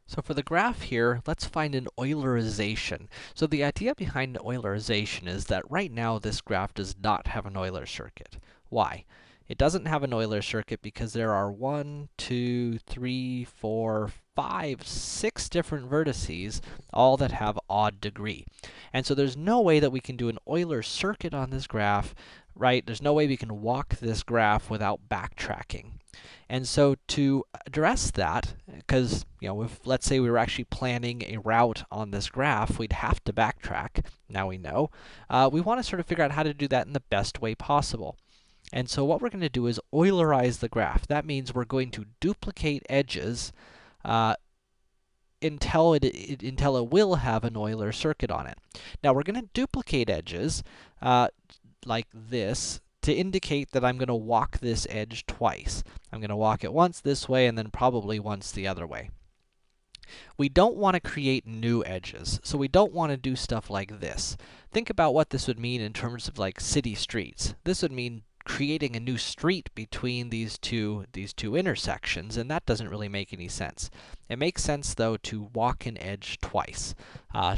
So for the graph here, let's find an Eulerization. So the idea behind an Eulerization is that right now this graph does not have an Euler circuit. Why? It doesn't have an Euler circuit because there are 1, 2, 3, 4, 5, 6 different vertices, all that have odd degree. And so there's no way that we can do an Euler circuit on this graph, right? There's no way we can walk this graph without backtracking. And so to address that, because, if let's say we were actually planning a route on this graph, we'd have to backtrack. Now we know. We want to sort of figure out how to do that in the best way possible. And so what we're going to do is Eulerize the graph. That means we're going to duplicate edges until it will have an Euler circuit on it. Now we're going to duplicate edges like this to indicate that I'm going to walk this edge twice. I'm going to walk it once this way and then probably once the other way. We don't want to create new edges, so we don't want to do stuff like this. Think about what this would mean in terms of like city streets. This would mean creating a new street between these two intersections, and that doesn't really make any sense. It makes sense, though, to walk an edge twice,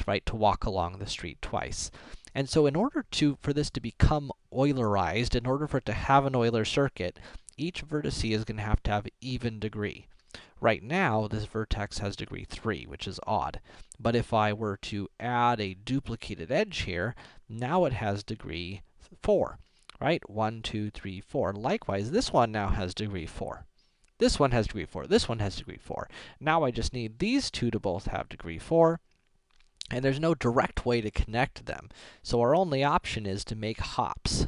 right? To walk along the street twice. And so in order for this to become Eulerized, in order for it to have an Euler circuit, each vertex is going to have even degree. Right now, this vertex has degree 3, which is odd. But if I were to add a duplicated edge here, now it has degree 4, right? 1, 2, 3, 4. Likewise, this one now has degree 4. This one has degree 4. This one has degree 4. Now I just need these two to both have degree 4. And there's no direct way to connect them. So our only option is to make hops.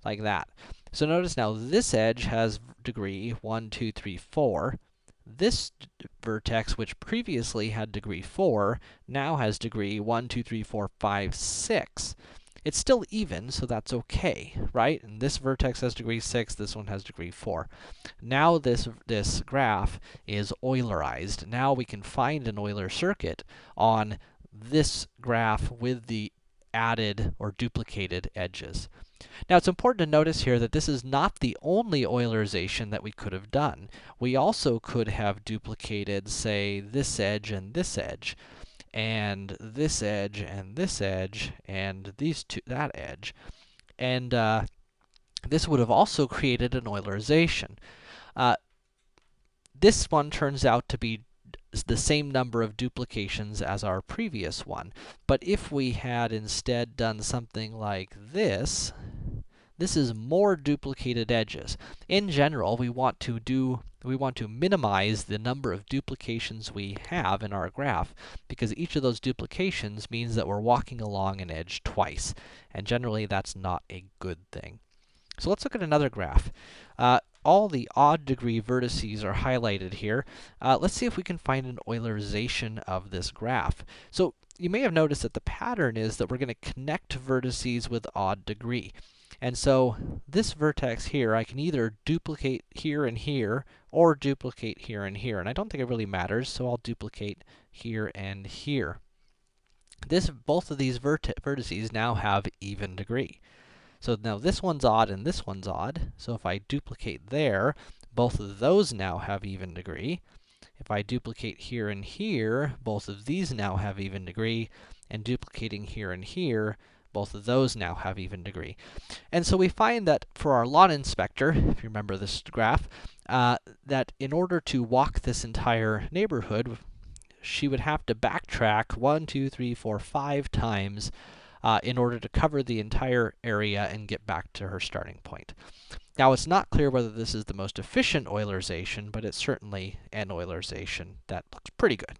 Like that. So notice now, this edge has degree 1, 2, 3, 4. This vertex, which previously had degree 4, now has degree 1, 2, 3, 4, 5, 6. It's still even, so that's okay, right? And this vertex has degree 6, this one has degree 4. Now this graph is Eulerized. Now we can find an Euler circuit on this graph with the added or duplicated edges. Now, it's important to notice here that this is not the only Eulerization that we could have done. We also could have duplicated, say, this edge and this edge, and this edge and this edge, and that edge. And this would have also created an Eulerization. This one turns out to be the same number of duplications as our previous one. But if we had instead done something like this, this is more duplicated edges. In general, we want to minimize the number of duplications we have in our graph, because each of those duplications means that we're walking along an edge twice, and generally that's not a good thing. So let's look at another graph. All the odd degree vertices are highlighted here. Let's see if we can find an Eulerization of this graph. So you may have noticed that the pattern is that we're going to connect vertices with odd degree. And so this vertex here, I can either duplicate here and here, or duplicate here and here. And I don't think it really matters, so I'll duplicate here and here. Both of these vertices now have even degree. So now this one's odd and this one's odd. So if I duplicate there, both of those now have even degree. If I duplicate here and here, both of these now have even degree. And duplicating here and here, both of those now have even degree. And so we find that for our lot inspector, if you remember this graph, that in order to walk this entire neighborhood, she would have to backtrack 1, 2, 3, 4, 5 times in order to cover the entire area and get back to her starting point. Now, it's not clear whether this is the most efficient Eulerization, but it's certainly an Eulerization that looks pretty good.